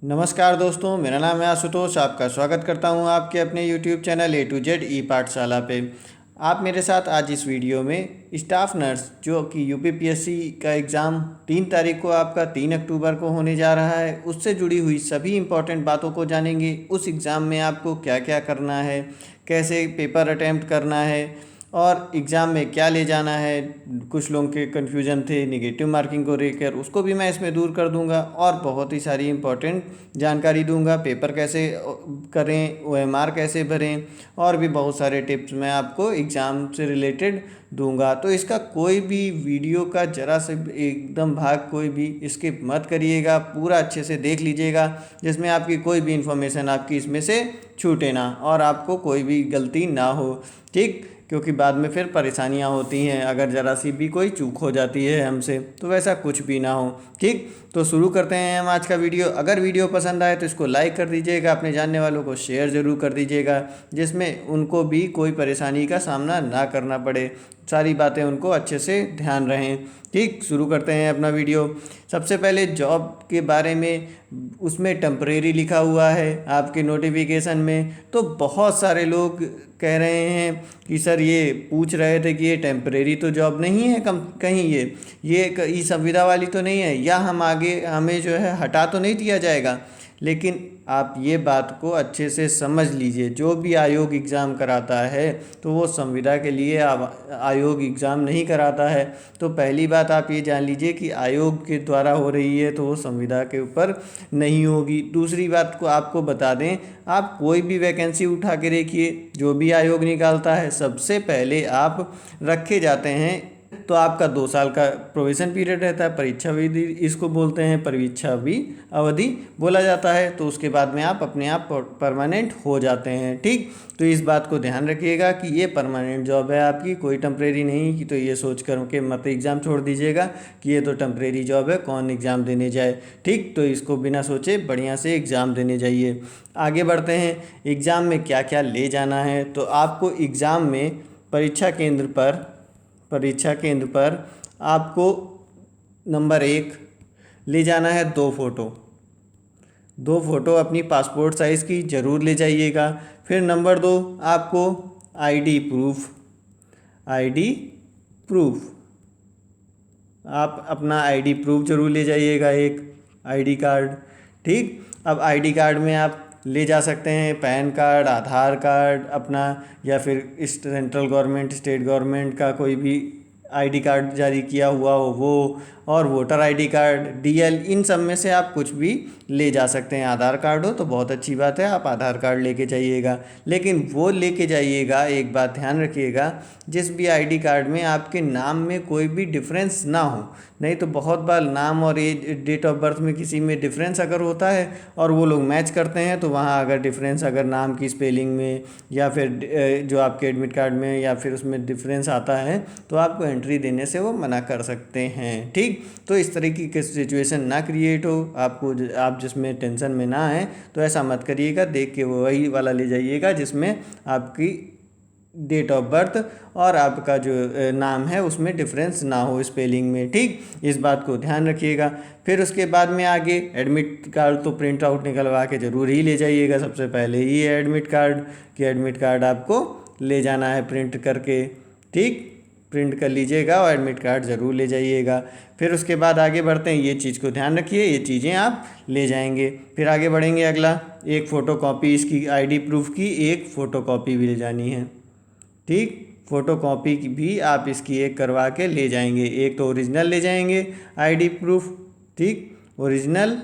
नमस्कार दोस्तों, मेरा नाम है आशुतोष। आपका स्वागत करता हूं आपके अपने YouTube channel A to Z E Pathshala पे। आप मेरे साथ आज इस वीडियो में स्टाफ नर्स जो कि यूपीपीएससी का एग्ज़ाम 3 तारीख को आपका 3 अक्टूबर को होने जा रहा है, उससे जुड़ी हुई सभी इम्पॉर्टेंट बातों को जानेंगे। उस एग्ज़ाम में आपको क्या क्या करना है, कैसे पेपर अटैम्प्ट करना है और एग्ज़ाम में क्या ले जाना है। कुछ लोगों के कन्फ्यूजन थे नेगेटिव मार्किंग को लेकर, उसको भी मैं इसमें दूर कर दूंगा और बहुत ही सारी इम्पोर्टेंट जानकारी दूंगा। पेपर कैसे करें, ओएमआर कैसे भरें और भी बहुत सारे टिप्स मैं आपको एग्ज़ाम से रिलेटेड दूंगा। तो इसका कोई भी वीडियो का जरा से एकदम भाग कोई भी स्किप मत करिएगा, पूरा अच्छे से देख लीजिएगा, जिसमें आपकी कोई भी इंफॉर्मेशन आपकी इसमें से छूटे ना और आपको कोई भी गलती ना हो। ठीक, क्योंकि बाद में फिर परेशानियां होती हैं अगर ज़रा सी भी कोई चूक हो जाती है हमसे, तो वैसा कुछ भी ना हो। ठीक, तो शुरू करते हैं हम आज का वीडियो। अगर वीडियो पसंद आए तो इसको लाइक कर दीजिएगा, अपने जानने वालों को शेयर ज़रूर कर दीजिएगा, जिसमें उनको भी कोई परेशानी का सामना ना करना पड़े, सारी बातें उनको अच्छे से ध्यान रहें। ठीक, शुरू करते हैं अपना वीडियो। सबसे पहले जॉब के बारे में, उसमें टेम्परेरी लिखा हुआ है आपके नोटिफिकेशन में। तो बहुत सारे लोग कह रहे हैं कि सर ये पूछ रहे थे कि ये टेम्परेरी तो जॉब नहीं है, कम कहीं ये ई संविदा वाली तो नहीं है, या हम आगे हमें जो है हटा तो नहीं दिया जाएगा। लेकिन आप ये बात को अच्छे से समझ लीजिए, जो भी आयोग एग्ज़ाम कराता है तो वो संविदा के लिए आयोग एग्ज़ाम नहीं कराता है। तो पहली बात आप ये जान लीजिए कि आयोग के द्वारा हो रही है तो वो संविदा के ऊपर नहीं होगी। दूसरी बात को आपको बता दें, आप कोई भी वैकेंसी उठा के देखिए, जो भी आयोग निकालता है सबसे पहले आप रखे जाते हैं। तो आपका 2 साल का प्रोविज़न पीरियड रहता है, परीक्षा अवधि इसको बोलते हैं, परीक्षा भी अवधि बोला जाता है। तो उसके बाद में आप अपने आप परमानेंट हो जाते हैं। ठीक, तो इस बात को ध्यान रखिएगा कि ये परमानेंट जॉब है आपकी, कोई टेम्परेरी नहीं कि तो ये सोच कर के मत एग्ज़ाम छोड़ दीजिएगा कि ये तो टेम्परेरी जॉब है, कौन एग्ज़ाम देने जाए। ठीक, तो इसको बिना सोचे बढ़िया से एग्ज़ाम देने जाइए। आगे बढ़ते हैं, एग्ज़ाम में क्या क्या ले जाना है। तो आपको एग्ज़ाम में परीक्षा केंद्र पर आपको नंबर 1 ले जाना है 2 फ़ोटो। 2 फ़ोटो अपनी पासपोर्ट साइज़ की ज़रूर ले जाइएगा। फिर नंबर 2, आपको आईडी प्रूफ आप अपना आईडी प्रूफ ज़रूर ले जाइएगा, एक आईडी कार्ड। ठीक, अब आईडी कार्ड में आप ले जा सकते हैं पैन कार्ड, आधार कार्ड अपना, या फिर सेंट्रल गवर्नमेंट स्टेट गवर्नमेंट का कोई भी आईडी कार्ड जारी किया हुआ हो वो, और वोटर आईडी कार्ड, डीएल, इन सब में से आप कुछ भी ले जा सकते हैं। आधार कार्ड हो तो बहुत अच्छी बात है, आप आधार कार्ड लेके जाइएगा। लेकिन वो लेके जाइएगा, एक बात ध्यान रखिएगा, जिस भी आईडी कार्ड में आपके नाम में कोई भी डिफरेंस ना हो। नहीं तो बहुत बार नाम और एज, डेट ऑफ बर्थ में किसी में डिफरेंस अगर होता है और वो लोग मैच करते हैं, तो वहाँ अगर डिफरेंस अगर नाम की स्पेलिंग में या फिर जो आपके एडमिट कार्ड में या फिर उसमें डिफरेंस आता है, तो आपको एंट्री देने से वो मना कर सकते हैं। ठीक, तो इस तरीके की सिचुएशन ना क्रिएट हो, आप जिसमें टेंशन में ना आए, तो ऐसा मत करिएगा। देख के वो वही वाला ले जाइएगा जिसमें आपकी डेट ऑफ बर्थ और आपका जो नाम है उसमें डिफरेंस ना हो स्पेलिंग में। ठीक, इस बात को ध्यान रखिएगा। फिर उसके बाद में आगे एडमिट कार्ड तो प्रिंट आउट निकलवा के ज़रूर ही ले जाइएगा। सबसे पहले ही है एडमिट कार्ड, कि एडमिट कार्ड आपको ले जाना है प्रिंट करके। ठीक, प्रिंट कर लीजिएगा और एडमिट कार्ड ज़रूर ले जाइएगा। फिर उसके बाद आगे बढ़ते हैं, ये चीज़ को ध्यान रखिए, ये चीज़ें आप ले जाएंगे। फिर आगे बढ़ेंगे, अगला एक फ़ोटोकॉपी इसकी आईडी प्रूफ की, एक फ़ोटोकॉपी भी ले जानी है। ठीक, फ़ोटोकॉपी की भी आप इसकी एक करवा के ले जाएंगे। एक तो ओरिजिनल ले जाएंगे आईडी प्रूफ, ठीक, ओरिजिनल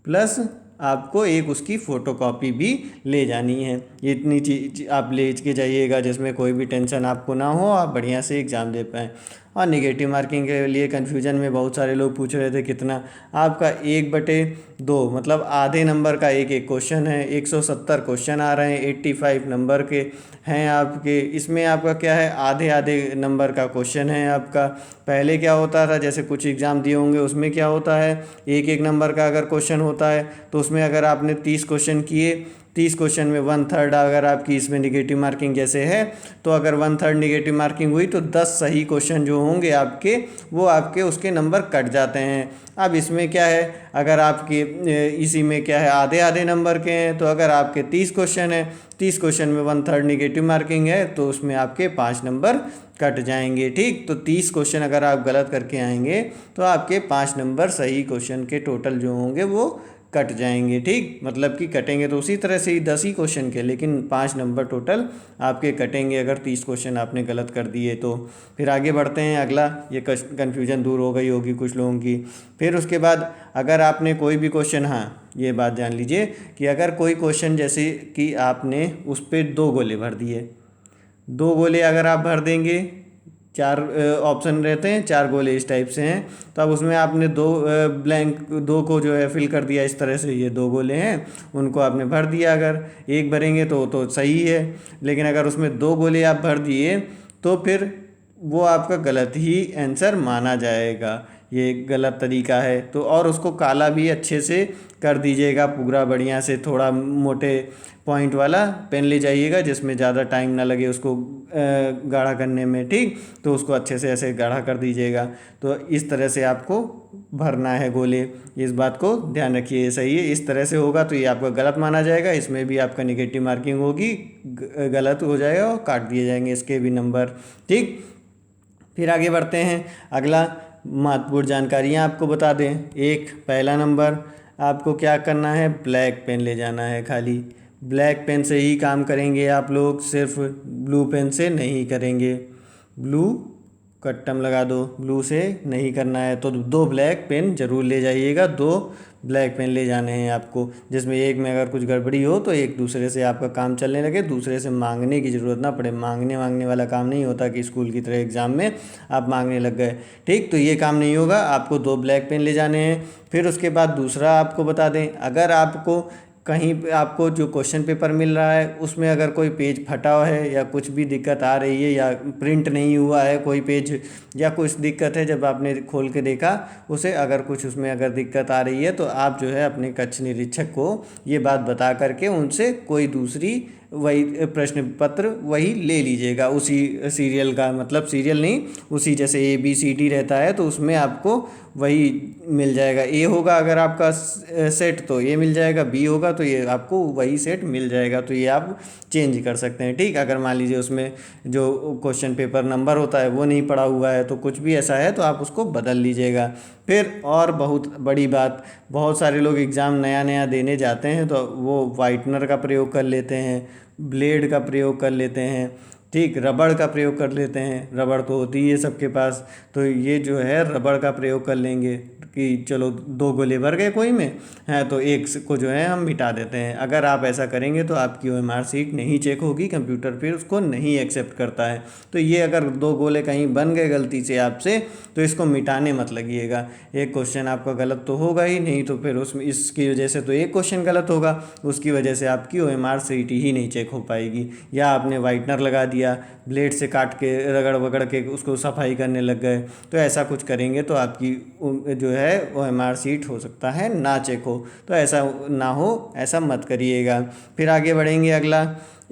प्लस आपको एक उसकी फ़ोटोकॉपी भी ले जानी है। ये इतनी चीज़ आप ले के जाइएगा जिसमें कोई भी टेंशन आपको ना हो, आप बढ़िया से एग्ज़ाम दे पाएँ। और नेगेटिव मार्किंग के लिए कन्फ्यूजन में बहुत सारे लोग पूछ रहे थे कितना, आपका 1/2 मतलब आधे नंबर का एक एक क्वेश्चन है। 170 क्वेश्चन आ रहे हैं, 85 नंबर के हैं आपके। इसमें आपका क्या है, आधे आधे नंबर का क्वेश्चन है आपका। पहले क्या होता था, जैसे कुछ एग्ज़ाम दिए होंगे उसमें क्या होता है, एक एक नंबर का अगर क्वेश्चन होता है तो उसमें अगर आपने 30 क्वेश्चन किए 30 क्वेश्चन में 1/3 अगर आपकी इसमें निगेटिव मार्किंग जैसे है, तो अगर 1/3 निगेटिव मार्किंग हुई तो 10 सही क्वेश्चन जो होंगे आपके, वो आपके उसके नंबर कट जाते हैं। अब इसमें क्या है, अगर आपके इसी में क्या है, आधे आधे नंबर के हैं, तो अगर आपके 30 क्वेश्चन है, 30 क्वेश्चन में 1/3 निगेटिव मार्किंग है, तो उसमें आपके 5 नंबर कट जाएंगे। ठीक, तो 30 क्वेश्चन अगर आप गलत करके आएंगे तो आपके 5 नंबर सही क्वेश्चन के टोटल जो होंगे वो कट जाएंगे। ठीक, मतलब कि कटेंगे तो उसी तरह से ही 10 ही क्वेश्चन के, लेकिन 5 नंबर टोटल आपके कटेंगे अगर 30 क्वेश्चन आपने गलत कर दिए तो। फिर आगे बढ़ते हैं, अगला, ये कन्फ्यूजन दूर हो गई होगी कुछ लोगों की। फिर उसके बाद अगर आपने कोई भी क्वेश्चन, हाँ ये बात जान लीजिए कि अगर कोई क्वेश्चन जैसे कि आपने उस पर 2 गोले भर दिए, 2 गोले अगर आप भर देंगे, 4 ऑप्शन रहते हैं, 4 गोले इस टाइप से हैं, तो अब उसमें आपने 2 ब्लैंक, 2 को जो है फिल कर दिया इस तरह से, ये 2 गोले हैं उनको आपने भर दिया। अगर एक भरेंगे तो सही है, लेकिन अगर उसमें 2 गोले आप भर दिए तो फिर वो आपका गलत ही आंसर माना जाएगा। ये गलत तरीका है। तो और उसको काला भी अच्छे से कर दीजिएगा पूरा बढ़िया से, थोड़ा मोटे पॉइंट वाला पेन ले जाइएगा जिसमें ज़्यादा टाइम ना लगे उसको गाढ़ा करने में। ठीक, तो उसको अच्छे से ऐसे गाढ़ा कर दीजिएगा। तो इस तरह से आपको भरना है गोले, इस बात को ध्यान रखिए। सही है, इस तरह से होगा तो ये आपका गलत माना जाएगा, इसमें भी आपका निगेटिव मार्किंग होगी, गलत हो जाएगा और काट दिए जाएंगे इसके भी नंबर। ठीक, फिर आगे बढ़ते हैं, अगला महत्वपूर्ण जानकारियाँ आपको बता दें। एक, पहला नंबर, आपको क्या करना है, ब्लैक पेन ले जाना है खाली। ब्लैक पेन से ही काम करेंगे आप लोग, सिर्फ ब्लू पेन से नहीं करेंगे। ब्लू कट्टम लगा दो, ब्लू से नहीं करना है। तो 2 ब्लैक पेन ज़रूर ले जाइएगा, 2 ब्लैक पेन ले जाने हैं आपको, जिसमें एक में अगर कुछ गड़बड़ी हो तो एक दूसरे से आपका काम चलने लगे, दूसरे से मांगने की ज़रूरत ना पड़े। मांगने वाला काम नहीं होता कि स्कूल की तरह एग्ज़ाम में आप मांगने लग गए। ठीक, तो ये काम नहीं होगा, आपको 2 ब्लैक पेन ले जाने हैं। फिर उसके बाद दूसरा आपको बता दें, अगर आपको कहीं पे आपको जो क्वेश्चन पेपर मिल रहा है उसमें अगर कोई पेज फटा हुआ है या कुछ भी दिक्कत आ रही है या प्रिंट नहीं हुआ है कोई पेज या कुछ दिक्कत है, जब आपने खोल के देखा उसे, अगर कुछ उसमें अगर दिक्कत आ रही है तो आप जो है अपने कक्ष निरीक्षक को ये बात बता करके उनसे कोई दूसरी वही प्रश्न पत्र वही ले लीजिएगा, उसी सीरियल का, मतलब सीरियल नहीं, उसी जैसे ABCD रहता है तो उसमें आपको वही मिल जाएगा। ए होगा अगर आपका सेट तो ये मिल जाएगा, बी होगा तो ये आपको वही सेट मिल जाएगा, तो ये आप चेंज कर सकते हैं। ठीक, अगर मान लीजिए उसमें जो क्वेश्चन पेपर नंबर होता है वो नहीं पड़ा हुआ है तो कुछ भी ऐसा है तो आप उसको बदल लीजिएगा। फिर और बहुत बड़ी बात, बहुत सारे लोग एग्ज़ाम नया नया देने जाते हैं तो वो वाइटनर का प्रयोग कर लेते हैं, ब्लेड का प्रयोग कर लेते हैं, ठीक, रबड़ का प्रयोग कर लेते हैं, रबड़ तो होती ही है सबके पास, तो ये जो है रबड़ का प्रयोग कर लेंगे कि चलो 2 गोले भर गए कोई में है तो एक को जो है हम मिटा देते हैं। अगर आप ऐसा करेंगे तो आपकी OMR सीट नहीं चेक होगी, कंप्यूटर फिर उसको नहीं एक्सेप्ट करता है। तो ये अगर 2 गोले कहीं बन गए गलती से आपसे तो इसको मिटाने मत लगिएगा। एक क्वेश्चन आपका गलत तो होगा ही नहीं, तो फिर उसमें इसकी वजह से तो एक क्वेश्चन गलत होगा, उसकी वजह से आपकी OMR सीट ही नहीं चेक हो पाएगी। या आपने वाइटनर लगा दिया, ब्लेड से काट के रगड़ वगड़ के उसको सफाई करने लग गए, तो ऐसा कुछ करेंगे तो आपकी जो है OMR सीट हो सकता है ना चेक हो। तो ऐसा ना हो, ऐसा मत करिएगा। फिर आगे बढ़ेंगे, अगला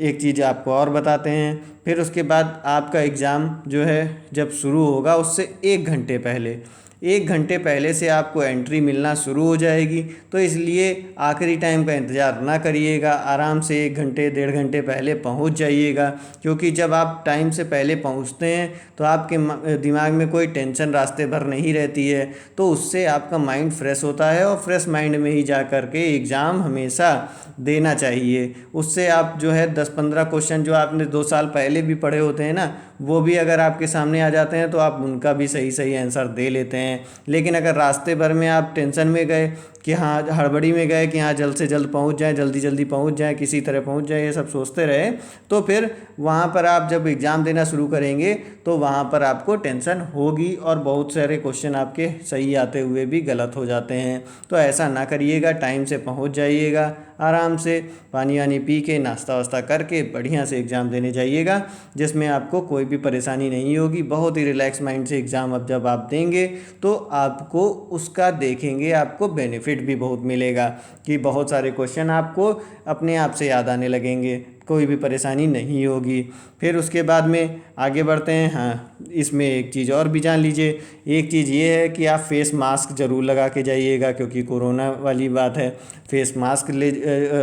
एक चीज़ आपको और बताते हैं। फिर उसके बाद आपका एग्ज़ाम जो है जब शुरू होगा उससे 1 घंटे पहले, 1 घंटे पहले से आपको एंट्री मिलना शुरू हो जाएगी। तो इसलिए आखिरी टाइम का इंतज़ार ना करिएगा, आराम से 1 घंटे 1.5 घंटे पहले पहुंच जाइएगा, क्योंकि जब आप टाइम से पहले पहुंचते हैं तो आपके दिमाग में कोई टेंशन रास्ते भर नहीं रहती है, तो उससे आपका माइंड फ्रेश होता है और फ्रेश माइंड में ही जा कर के एग्ज़ाम हमेशा देना चाहिए। उससे आप जो है 10-15 क्वेश्चन जो आपने 2 साल पहले भी पढ़े होते हैं ना, वो भी अगर आपके सामने आ जाते हैं तो आप उनका भी सही सही आंसर दे लेते हैं। लेकिन अगर रास्ते भर में आप टेंशन में गए कि हाँ, हड़बड़ी में गए कि हाँ जल्द से जल्द पहुंच जाएं, जल्दी जल्दी पहुंच जाएं, किसी तरह पहुंच जाएं, ये सब सोचते रहे तो फिर वहाँ पर आप जब एग्ज़ाम देना शुरू करेंगे तो वहाँ पर आपको टेंशन होगी और बहुत सारे क्वेश्चन आपके सही आते हुए भी गलत हो जाते हैं। तो ऐसा ना करिएगा, टाइम से पहुँच जाइएगा, आराम से पानी वानी पी के नाश्ता वास्ता करके बढ़िया से एग्ज़ाम देने जाइएगा, जिसमें आपको कोई भी परेशानी नहीं होगी। बहुत ही रिलैक्स माइंड से एग्ज़ाम अब जब आप देंगे तो आपको उसका देखेंगे आपको बेनिफिट बेनिफिट भी बहुत मिलेगा कि बहुत सारे क्वेश्चन आपको अपने आप से याद आने लगेंगे, कोई भी परेशानी नहीं होगी। फिर उसके बाद में आगे बढ़ते हैं। हाँ, इसमें एक चीज़ और भी जान लीजिए। एक चीज़ ये है कि आप फेस मास्क ज़रूर लगा के जाइएगा, क्योंकि कोरोना वाली बात है। फेस मास्क ले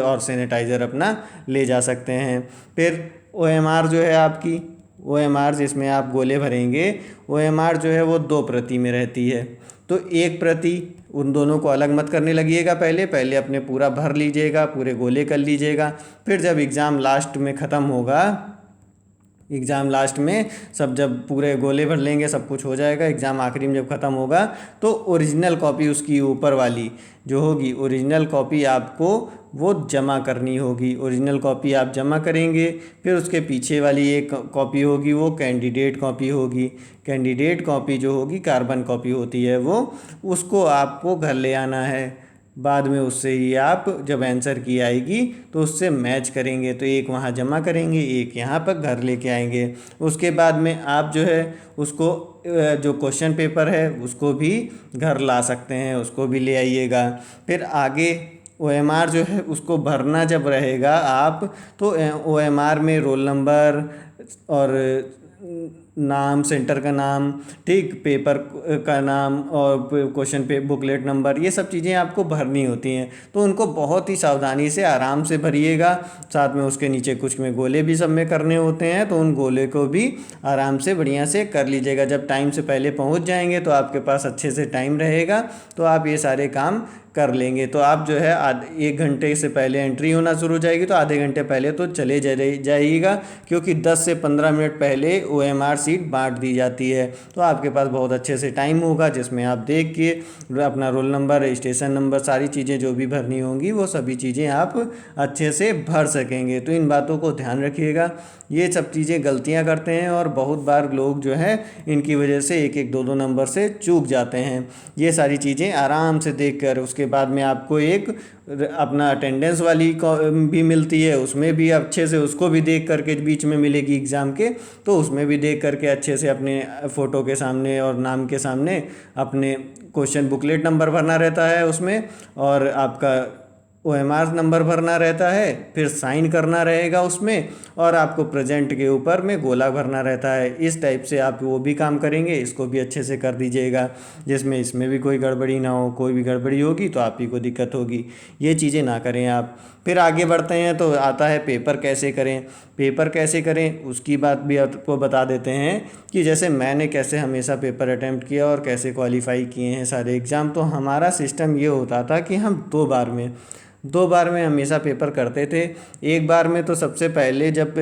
और सैनिटाइज़र अपना ले जा सकते हैं। फिर OMR जो है आपकी, OMR जिसमें आप गोले भरेंगे, OMR जो है वो 2 प्रति में रहती है। तो 1 प्रति, उन दोनों को अलग मत करने लगिएगा, पहले पहले अपने पूरा भर लीजिएगा, पूरे गोले कर लीजिएगा। फिर जब एग्ज़ाम लास्ट में ख़त्म होगा, एग्ज़ाम लास्ट में सब जब पूरे गोले भर लेंगे, सब कुछ हो जाएगा, एग्ज़ाम आखिरी में जब ख़त्म होगा तो ओरिजिनल कॉपी उसकी ऊपर वाली जो होगी, ओरिजिनल कॉपी आपको वो जमा करनी होगी। ओरिजिनल कॉपी आप जमा करेंगे। फिर उसके पीछे वाली एक कॉपी होगी वो कैंडिडेट कॉपी होगी। कैंडिडेट कॉपी जो होगी कार्बन कॉपी होती है वो, उसको आपको घर ले आना है। बाद में उससे ही आप जब आंसर की आएगी तो उससे मैच करेंगे, तो एक वहाँ जमा करेंगे, एक यहाँ पर घर लेके आएंगे। उसके बाद में आप जो है उसको जो क्वेश्चन पेपर है उसको भी घर ला सकते हैं, उसको भी ले आइएगा। फिर आगे OMR जो है उसको भरना जब रहेगा आप, तो OMR में रोल नंबर और नाम, सेंटर का नाम, ठीक, पेपर का नाम और क्वेश्चन पे बुकलेट नंबर, ये सब चीज़ें आपको भरनी होती हैं। तो उनको बहुत ही सावधानी से आराम से भरिएगा। साथ में उसके नीचे कुछ में गोले भी सब में करने होते हैं, तो उन गोले को भी आराम से बढ़िया से कर लीजिएगा। जब टाइम से पहले पहुंच जाएंगे तो आपके पास अच्छे से टाइम रहेगा, तो आप ये सारे काम कर लेंगे। तो आप जो है 1 घंटे से पहले एंट्री होना शुरू हो जाएगी, तो आधे घंटे पहले तो चले जाइएगा, क्योंकि 10 से 15 मिनट पहले OMR सीट बांट दी जाती है। तो आपके पास बहुत अच्छे से टाइम होगा, जिसमें आप देख के अपना रोल नंबर, रजिस्ट्रेशन नंबर, सारी चीज़ें जो भी भरनी होंगी वो सभी चीज़ें आप अच्छे से भर सकेंगे। तो इन बातों को ध्यान रखिएगा। ये सब चीज़ें गलतियाँ करते हैं और बहुत बार लोग जो है इनकी वजह से 1-1, 2-2 नंबर से चूक जाते हैं। ये सारी चीज़ें आराम से देख कर, उसके बाद में आपको एक अपना अटेंडेंस वाली भी मिलती है, उसमें भी अच्छे से उसको भी देख करके बीच में मिलेगी एग्ज़ाम के, तो उसमें भी देख करके अच्छे से अपने फ़ोटो के सामने और नाम के सामने अपने क्वेश्चन बुकलेट नंबर भरना रहता है उसमें, और आपका OMR नंबर भरना रहता है, फिर साइन करना रहेगा उसमें, और आपको प्रेजेंट के ऊपर में गोला भरना रहता है। इस टाइप से आप वो भी काम करेंगे, इसको भी अच्छे से कर दीजिएगा, जिसमें इसमें भी कोई गड़बड़ी ना हो। कोई भी गड़बड़ी होगी तो आप ही को दिक्कत होगी, ये चीज़ें ना करें आप। फिर आगे बढ़ते हैं तो आता है पेपर कैसे करें। पेपर कैसे करें उसकी बात भी आपको बता देते हैं कि जैसे मैंने कैसे हमेशा पेपर अटैम्प्ट किया और कैसे क्वालिफाई किए हैं सारे एग्ज़ाम। तो हमारा सिस्टम ये होता था कि हम 2 बार में हमेशा पेपर करते थे। एक बार में तो सबसे पहले जब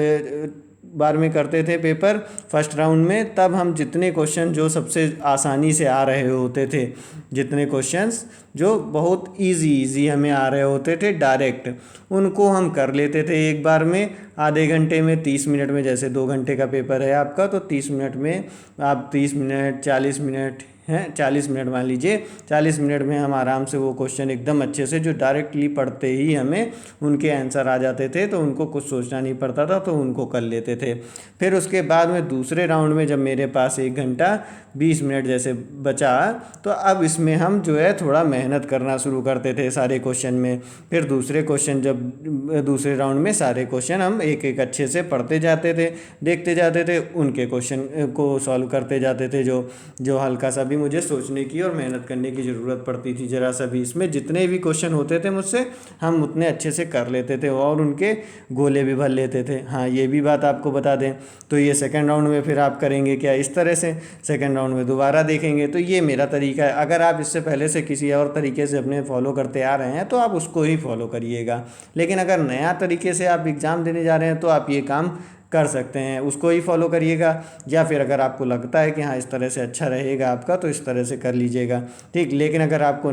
बार में करते थे पेपर फर्स्ट राउंड में, तब हम जितने क्वेश्चन जो सबसे आसानी से आ रहे होते थे, जितने क्वेश्चंस जो बहुत इजी हमें आ रहे होते थे डायरेक्ट, उनको हम कर लेते थे एक बार में आधे घंटे में, 30 मिनट में। जैसे 2 घंटे का पेपर है आपका, तो 30 मिनट में आप 30 मिनट 40 मिनट हैं, 40 मिनट मान लीजिए, 40 मिनट में हम आराम से वो क्वेश्चन एकदम अच्छे से, जो डायरेक्टली पढ़ते ही हमें उनके आंसर आ जाते थे, तो उनको कुछ सोचना नहीं पड़ता था, तो उनको कर लेते थे। फिर उसके बाद में दूसरे राउंड में जब मेरे पास 1 घंटा 20 मिनट जैसे बचा, तो अब इसमें हम जो है थोड़ा मेहनत करना शुरू करते थे सारे क्वेश्चन में। फिर दूसरे राउंड में सारे क्वेश्चन हम एक एक अच्छे से पढ़ते जाते थे, देखते जाते थे, उनके क्वेश्चन को सॉल्व करते जाते थे। जो हल्का सा भी मुझे सोचने की और मेहनत करने की ज़रूरत पड़ती थी ज़रा सा भी, इसमें जितने भी क्वेश्चन होते थे मुझसे, हम उतने अच्छे से कर लेते थे और उनके गोले भी भर लेते थे। हाँ, ये भी बात आपको बता दें, तो ये सेकंड राउंड में फिर आप करेंगे क्या, इस तरह से सेकंड राउंड में दोबारा देखेंगे। तो ये मेरा तरीका है। अगर आप इससे पहले से किसी और तरीके से अपने फॉलो करते आ रहे हैं तो आप उसको ही फॉलो करिएगा, लेकिन अगर नया तरीके से आप एग्ज़ाम देने जा रहे हैं तो आप ये काम कर सकते हैं, उसको ही फॉलो करिएगा। या फिर अगर आपको लगता है कि हाँ इस तरह से अच्छा रहेगा आपका, तो इस तरह से कर लीजिएगा, ठीक। लेकिन अगर आपको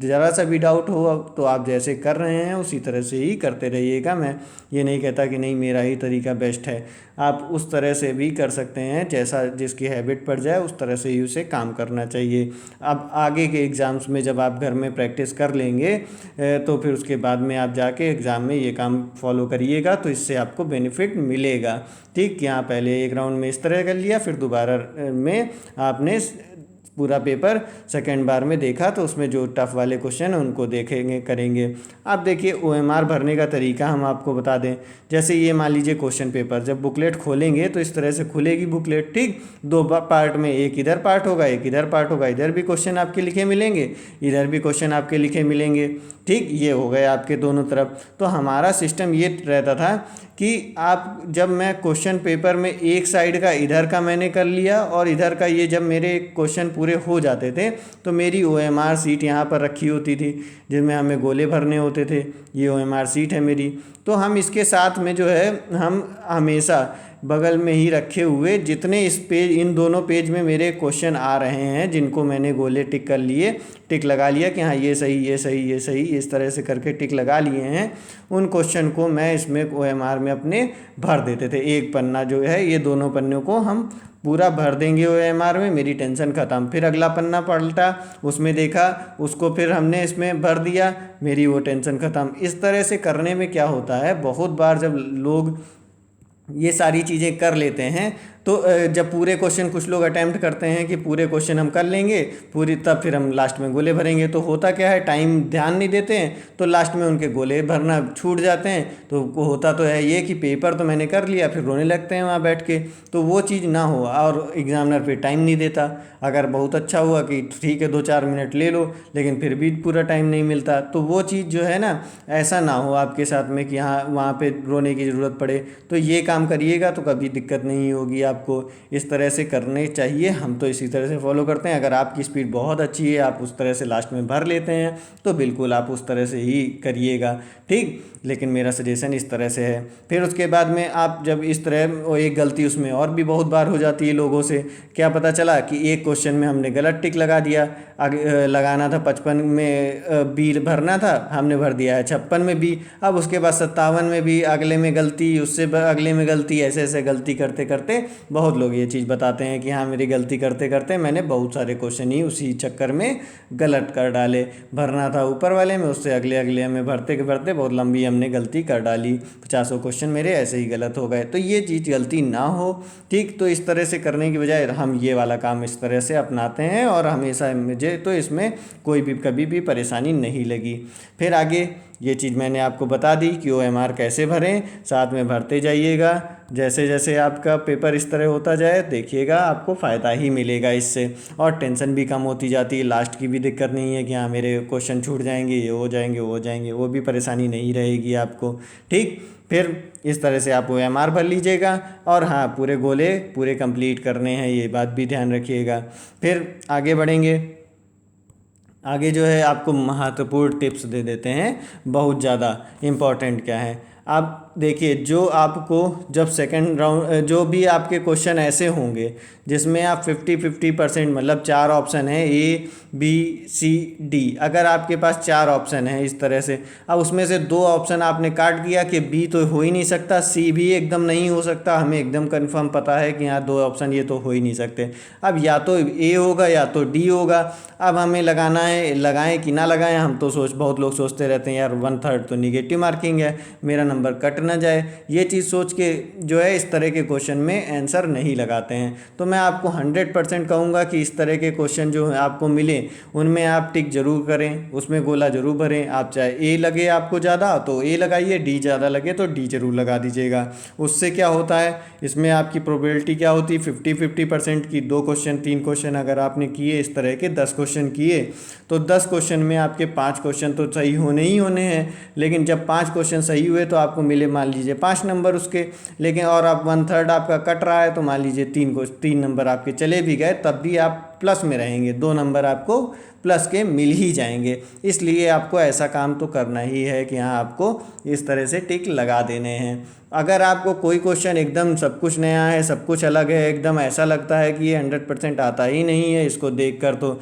ज़रा सा भी डाउट हो तो आप जैसे कर रहे हैं उसी तरह से ही करते रहिएगा। मैं ये नहीं कहता कि नहीं मेरा ही तरीका बेस्ट है, आप उस तरह से भी कर सकते हैं, जैसा जिसकी हैबिट पड़ जाए उस तरह से ही उसे काम करना चाहिए। अब आगे के एग्ज़ाम्स में जब आप घर में प्रैक्टिस कर लेंगे तो फिर उसके बाद में आप जाके एग्ज़ाम में ये काम फॉलो करिएगा, तो इससे आपको बेनिफिट मिलेगा, ठीक। यहाँ पहले एक राउंड में इस तरह कर लिया, फिर दोबारा में आपने पूरा पेपर सेकंड बार में देखा तो उसमें जो टफ़ वाले क्वेश्चन हैं उनको देखेंगे करेंगे। अब देखिए OMR भरने का तरीका हम आपको बता दें। जैसे ये मान लीजिए क्वेश्चन पेपर, जब बुकलेट खोलेंगे तो इस तरह से खुलेगी बुकलेट, ठीक। दो पार्ट में, एक इधर पार्ट होगा, एक इधर पार्ट होगा। इधर भी क्वेश्चन आपके लिखे मिलेंगे, इधर भी क्वेश्चन आपके लिखे मिलेंगे, ठीक। ये हो गए आपके दोनों तरफ। तो हमारा सिस्टम ये रहता था कि आप जब मैं क्वेश्चन पेपर में एक साइड का इधर का मैंने कर लिया और इधर का ये जब मेरे क्वेश्चन पूरे हो जाते थे तो मेरी OMR सीट यहाँ पर रखी होती थी जिसमें हमें गोले भरने होते थे। ये OMR सीट है मेरी। तो हम इसके साथ में जो है हम हमेशा बगल में ही रखे हुए जितने इस पेज, इन दोनों पेज में मेरे क्वेश्चन आ रहे हैं जिनको मैंने गोले टिक कर लिए, टिक लगा लिया कि हाँ ये सही, ये सही, ये सही, इस तरह से करके टिक लगा लिए हैं, उन क्वेश्चन को मैं इसमें OMR में अपने भर देते थे। एक पन्ना जो है, ये दोनों पन्नों को हम पूरा भर देंगे OMR में, मेरी टेंशन ख़त्म। फिर अगला पन्ना पलटा, उसमें देखा, उसको फिर हमने इसमें भर दिया, मेरी वो टेंशन ख़त्म। इस तरह से करने में क्या होता है, बहुत बार जब लोग ये सारी चीज़ें कर लेते हैं तो जब पूरे क्वेश्चन कुछ लोग अटैम्प्ट करते हैं कि पूरे क्वेश्चन हम कर लेंगे पूरी, तब फिर हम लास्ट में गोले भरेंगे, तो होता क्या है, टाइम ध्यान नहीं देते हैं तो लास्ट में उनके गोले भरना छूट जाते हैं। तो होता तो है ये कि पेपर तो मैंने कर लिया, फिर रोने लगते हैं वहाँ बैठ के। तो वो चीज़ ना हो, और एग्जामिनर फिर टाइम नहीं देता। अगर बहुत अच्छा हुआ कि ठीक है 2-4 मिनट ले लो, लेकिन फिर भी पूरा टाइम नहीं मिलता, तो वो चीज़ जो है ना, ऐसा ना हो आपके साथ में कि हाँ वहाँ पे रोने की ज़रूरत पड़े। तो ये काम करिएगा तो कभी दिक्कत नहीं होगी आपको। इस तरह से करने चाहिए, हम तो इसी तरह से फॉलो करते हैं। अगर आपकी स्पीड बहुत अच्छी है, आप उस तरह से लास्ट में भर लेते हैं, तो बिल्कुल आप उस तरह से ही करिएगा, ठीक। लेकिन मेरा सजेशन इस तरह से है। फिर उसके बाद में आप जब इस तरह, एक गलती उसमें और भी बहुत बार हो जाती है लोगों से, क्या पता चला कि एक क्वेश्चन में हमने गलत टिक लगा दिया, आगे लगाना था 55 में बी भरना था, हमने भर दिया है 56 में बी। अब उसके बाद 57 में भी अगले में गलती, उससे अगले में गलती, ऐसे ऐसे गलती करते करते बहुत लोग ये चीज़ बताते हैं कि हाँ मेरी गलती करते करते मैंने बहुत सारे क्वेश्चन ही उसी चक्कर में गलत कर डाले। भरना था ऊपर वाले में, उससे अगले अगले में भरते भरते बहुत लंबी हमने गलती कर डाली, 50 क्वेश्चन मेरे ऐसे ही गलत हो गए। तो ये चीज़ गलती ना हो, ठीक। तो इस तरह से करने की बजाय हम ये वाला काम इस तरह से अपनाते हैं और हमेशा मुझे तो इसमें कोई भी कभी भी परेशानी नहीं लगी। फिर आगे ये चीज़ मैंने आपको बता दी कि OMR कैसे भरें, साथ में भरते जाइएगा। जैसे जैसे आपका पेपर इस तरह होता जाए, देखिएगा आपको फ़ायदा ही मिलेगा इससे, और टेंशन भी कम होती जाती है। लास्ट की भी दिक्कत नहीं है कि हाँ मेरे क्वेश्चन छूट जाएंगे, ये हो जाएंगे, वो हो जाएंगे, वो भी परेशानी नहीं रहेगी आपको, ठीक। फिर इस तरह से आप OMR भर लीजिएगा, और हाँ पूरे गोले पूरे कंप्लीट करने हैं, ये बात भी ध्यान रखिएगा। फिर आगे बढ़ेंगे। आगे जो है आपको महत्वपूर्ण टिप्स दे देते हैं, बहुत ज़्यादा इम्पॉर्टेंट क्या है। आप देखिए, जो आपको जब सेकंड राउंड, जो भी आपके क्वेश्चन ऐसे होंगे जिसमें आप 50-50% मतलब 4 ऑप्शन है A B C D, अगर आपके पास 4 ऑप्शन है इस तरह से, अब उसमें से 2 ऑप्शन आपने काट दिया कि B तो हो ही नहीं सकता, C भी एकदम नहीं हो सकता, हमें एकदम कंफर्म पता है कि यहाँ 2 ऑप्शन ये तो हो ही नहीं सकते। अब या तो A होगा या तो D होगा। अब हमें लगाना है, लगाएं कि ना लगाएं। हम तो बहुत लोग सोचते रहते हैं यार 1/3 तो निगेटिव मार्किंग है, मेरा नंबर कट ना जाए, ये चीज़ सोच के जो है इस तरह के क्वेश्चन में आंसर नहीं लगाते हैं। तो मैं आपको 100% कहूँगा कि इस तरह के क्वेश्चन जो आपको मिले उनमें आप टिक जरूर करें, उसमें गोला जरूर भरें। आप चाहे A लगे आपको ज़्यादा तो A लगाइए, D ज़्यादा लगे तो D जरूर लगा दीजिएगा। उससे क्या होता है, इसमें आपकी प्रोबेबिलिटी क्या होती है, 50-50% की। 2 क्वेश्चन 3 क्वेश्चन अगर आपने किए इस तरह के 10 क्वेश्चन किए तो 10 क्वेश्चन में आपके 5 क्वेश्चन तो सही होने ही होने हैं। लेकिन जब 5 क्वेश्चन सही हुए तो आपको मिले मान लीजिए 5 नंबर उसके, लेकिन और आप 1/3 आपका कट रहा है तो मान लीजिए 3 नंबर आपके चले भी गए, तब भी आप प्लस में रहेंगे, 2 नंबर आपको प्लस के मिल ही जाएंगे। इसलिए आपको ऐसा काम तो करना ही है कि हाँ आपको इस तरह से टिक लगा देने हैं। अगर आपको कोई क्वेश्चन एकदम सब कुछ नया है, सब कुछ अलग है, एकदम ऐसा लगता है कि ये 100% आता ही नहीं है, इसको देखकर तो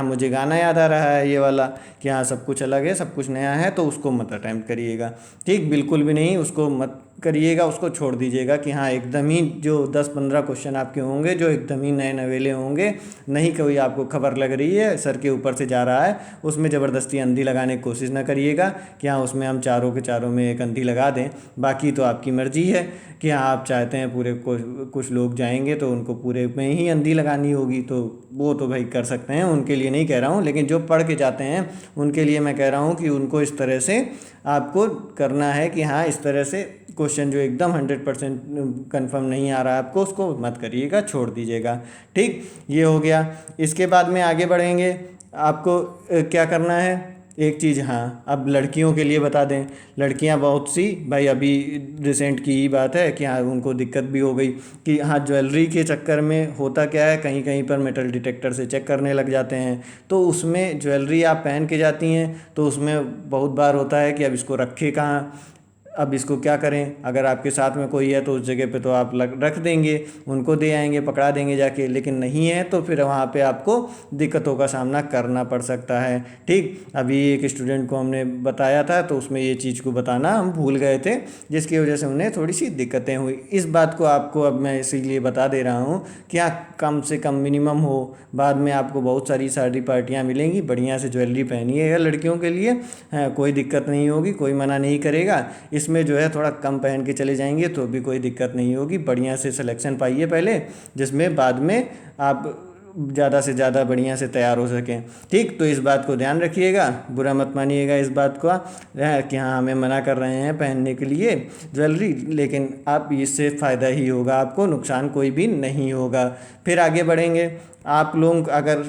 मुझे गाना याद आ रहा है ये वाला कि हाँ सब कुछ अलग है, सब कुछ नया है, तो उसको मत अटैम्प्ट करिएगा, ठीक। बिल्कुल भी नहीं, उसको मत करिएगा, उसको छोड़ दीजिएगा कि हाँ एकदम ही जो 10-15 क्वेश्चन आपके होंगे जो एकदम ही नए नवेले होंगे, नहीं कोई आपको खबर लग रही है सर के ऊपर से जा रहा है, उसमें ज़बरदस्ती अंधी लगाने की कोशिश ना करिएगा कि हाँ उसमें हम चारों के चारों में एक अंधी लगा दें। बाकी तो आपकी मर्ज़ी है कि हाँ आप चाहते हैं पूरे कुछ लोग जाएंगे तो उनको पूरे में ही अंधी लगानी होगी, तो वो तो भाई कर सकते हैं, उनके लिए नहीं कह रहा हूँ। लेकिन जो पढ़ के जाते हैं उनके लिए मैं कह रहा हूँ कि उनको इस तरह से आपको करना है कि हाँ इस तरह से क्वेश्चन जो एकदम 100% कन्फर्म नहीं आ रहा है आपको, उसको मत करिएगा, छोड़ दीजिएगा। ठीक, ये हो गया। इसके बाद में आगे बढ़ेंगे। आपको क्या करना है, एक चीज़, हाँ अब लड़कियों के लिए बता दें। लड़कियां बहुत सी भाई, अभी रिसेंट की ही बात है कि हाँ उनको दिक्कत भी हो गई कि हाँ ज्वेलरी के चक्कर में होता क्या है, कहीं कहीं पर मेटल डिटेक्टर से चेक करने लग जाते हैं, तो उसमें ज्वेलरी आप पहन के जाती हैं तो उसमें बहुत बार होता है कि अब इसको रखे कहाँ, अब इसको क्या करें। अगर आपके साथ में कोई है तो उस जगह पे तो आप रख देंगे, उनको दे आएंगे, पकड़ा देंगे जाके, लेकिन नहीं है तो फिर वहाँ पे आपको दिक्कतों का सामना करना पड़ सकता है। ठीक, अभी एक स्टूडेंट को हमने बताया था तो उसमें ये चीज़ को बताना हम भूल गए थे, जिसकी वजह से उन्हें थोड़ी सी दिक्कतें हुई। इस बात को आपको अब मैं इसीलिए बता दे रहा हूँ कि हाँ कम से कम मिनिमम हो, बाद में आपको बहुत सारी शादी पार्टियाँ मिलेंगी, बढ़िया से ज्वेलरी पहनिएगा लड़कियों के लिए, कोई दिक्कत नहीं होगी, कोई मना नहीं करेगा। इसमें जो है थोड़ा कम पहन के चले जाएंगे तो भी कोई दिक्कत नहीं होगी। बढ़िया से सिलेक्शन पाइए पहले, जिसमें बाद में आप ज़्यादा से ज़्यादा बढ़िया से तैयार हो सकें। ठीक, तो इस बात को ध्यान रखिएगा, बुरा मत मानिएगा इस बात का कि हाँ हमें मना कर रहे हैं पहनने के लिए ज्वेलरी, लेकिन आप इससे फ़ायदा ही होगा, आपको नुकसान कोई भी नहीं होगा। फिर आगे बढ़ेंगे। आप लोग अगर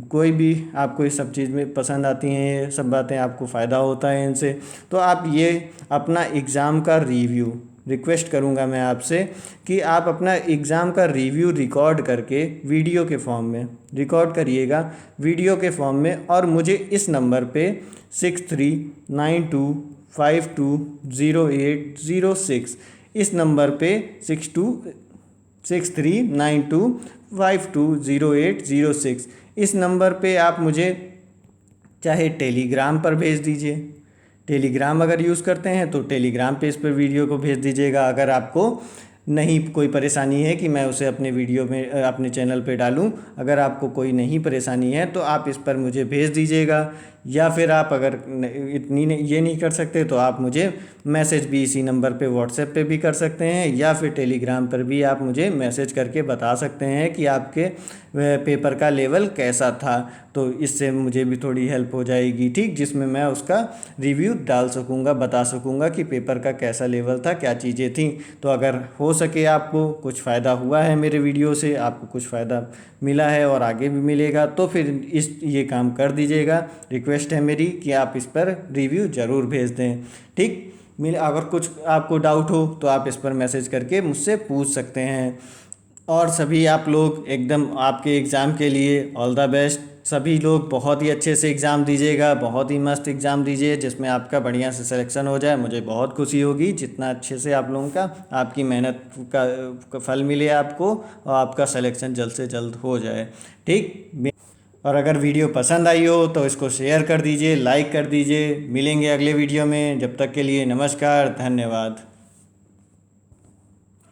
कोई भी आपको इस सब चीज़ में पसंद आती हैं, ये सब बातें आपको फ़ायदा होता है इनसे, तो आप ये अपना एग्ज़ाम का रिव्यू, रिक्वेस्ट करूंगा मैं आपसे कि आप अपना एग्ज़ाम का रिव्यू रिकॉर्ड करके वीडियो के फॉर्म में रिकॉर्ड करिएगा, वीडियो के फॉर्म में, और मुझे इस नंबर पे 6392520806 इस नंबर पे 6392520806 इस नंबर पे आप मुझे चाहे टेलीग्राम पर भेज दीजिए। टेलीग्राम अगर यूज़ करते हैं तो टेलीग्राम पे इस पर वीडियो को भेज दीजिएगा। अगर आपको नहीं कोई परेशानी है कि मैं उसे अपने वीडियो में अपने चैनल पे डालूं, अगर आपको कोई नहीं परेशानी है तो आप इस पर मुझे भेज दीजिएगा। या फिर आप अगर ये नहीं कर सकते तो आप मुझे मैसेज भी इसी नंबर पे व्हाट्सएप पे भी कर सकते हैं, या फिर टेलीग्राम पर भी आप मुझे मैसेज करके बता सकते हैं कि आपके पेपर का लेवल कैसा था, तो इससे मुझे भी थोड़ी हेल्प हो जाएगी। ठीक, जिसमें मैं उसका रिव्यू डाल सकूँगा, बता सकूँगा कि पेपर का कैसा लेवल था, क्या चीज़ें थी। तो अगर हो सके आपको कुछ फ़ायदा हुआ है मेरे वीडियो से, आपको कुछ फ़ायदा मिला है और आगे भी मिलेगा, तो फिर ये काम कर दीजिएगा। रिक्वेस्ट है मेरी कि आप इस पर रिव्यू ज़रूर भेज दें। ठीक, अगर कुछ आपको डाउट हो तो आप इस पर मैसेज करके मुझसे पूछ सकते हैं। और सभी आप लोग एकदम आपके एग्ज़ाम के लिए ऑल द बेस्ट। सभी लोग बहुत ही अच्छे से एग्ज़ाम दीजिएगा, बहुत ही मस्त एग्ज़ाम दीजिए, जिसमें आपका बढ़िया से सिलेक्शन हो जाए। मुझे बहुत खुशी होगी जितना अच्छे से आप लोगों का, आपकी मेहनत का फल मिले आपको, और आपका सिलेक्शन जल्द से जल्द हो जाए। ठीक, और अगर वीडियो पसंद आई हो तो इसको शेयर कर दीजिए, लाइक कर दीजिए। मिलेंगे अगले वीडियो में, जब तक के लिए नमस्कार, धन्यवाद।